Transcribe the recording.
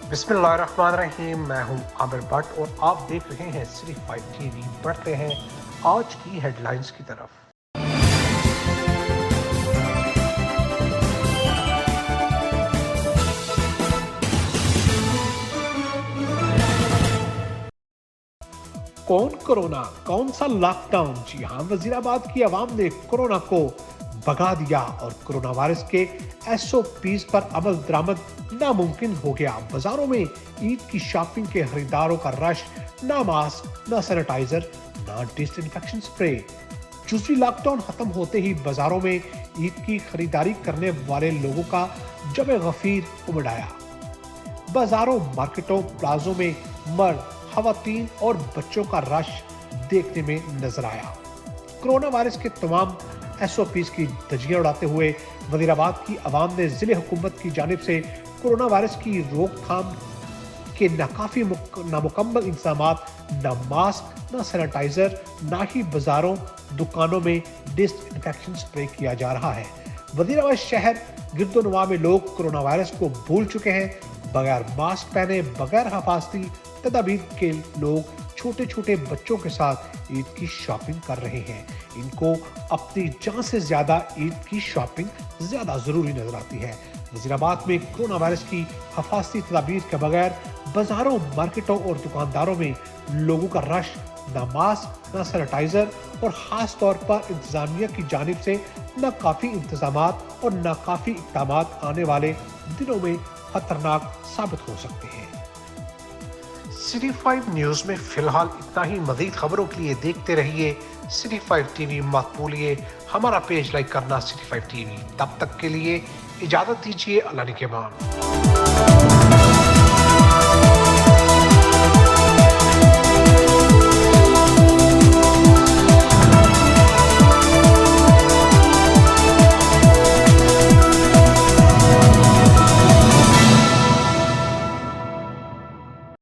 बिस्मिल्लाहिर्रहमानिर्रहीम। मैं हूं आमिर भट्ट और आप देख रहे हैं सिटी 5 टीवी। बढ़ते हैं आज की हेडलाइंस की तरफ। कौन कोरोना, कौन सा लॉकडाउन? जी हां, वजीराबाद की आवाम ने कोरोना को भगा दिया और कोरोना वायरस के एसओपीज पर अमल दरामद नामुमकिन हो गया। बाजारों में ईद की शॉपिंग के खरीदारों का रश, ना मास्क, ना सैनिटाइजर, ना डिसइंफेक्शन स्प्रे। जुज़वी लॉकडाउन खत्म होते ही बाजारों में ईद की खरीदारी करने वाले लोगों का जमे गफीर उमड़ आया। बाजारों, मार्केटों, प्लाजों में मर्द, खवातीन और बच्चों का रश देखने में नजर आया। कोरोना वायरस के तमाम एसओपीज की धज्जियां उड़ाते हुए वजीराबाद की आवाम ने जिले हुकूमत की जानिब से कोरोना वायरस की रोकथाम के नाकाफी नामुकम्मल इंतजामात, न मास्क, न सैनिटाइजर, न ही बाजारों, दुकानों में डिसइंफेक्शन स्प्रे किया जा रहा है। वजीराबाद शहर गिरदोनवा में लोग कोरोना वायरस को भूल चुके हैं। बगैर मास्क पहने, बगैर हिफाजती तदाबीर के लोग छोटे छोटे बच्चों के साथ ईद की शॉपिंग कर रहे हैं। इनको अपनी जान से ज्यादा ईद की शॉपिंग ज्यादा जरूरी नजर आती है। वजीराबाद में कोरोना वायरस की हिफाजती तदाबीर के बगैर बाजारों, मार्केटों और दुकानदारों में लोगों का रश, न मास्क, न सैनिटाइजर और खास तौर पर इंतजामिया की जानिब से न काफी इंतजामात और न काफी इक़दामात आने वाले दिनों में खतरनाक साबित हो सकते हैं। सिटी 5 न्यूज में फिलहाल इतना ही। मजीद खबरों के लिए देखते रहिए सिटी 5 टीवी। मत भूलिए हमारा पेज लाइक करना, सिटी 5 टीवी। तब तक के लिए इजाजत दीजिए। अल्लाह ने के मान।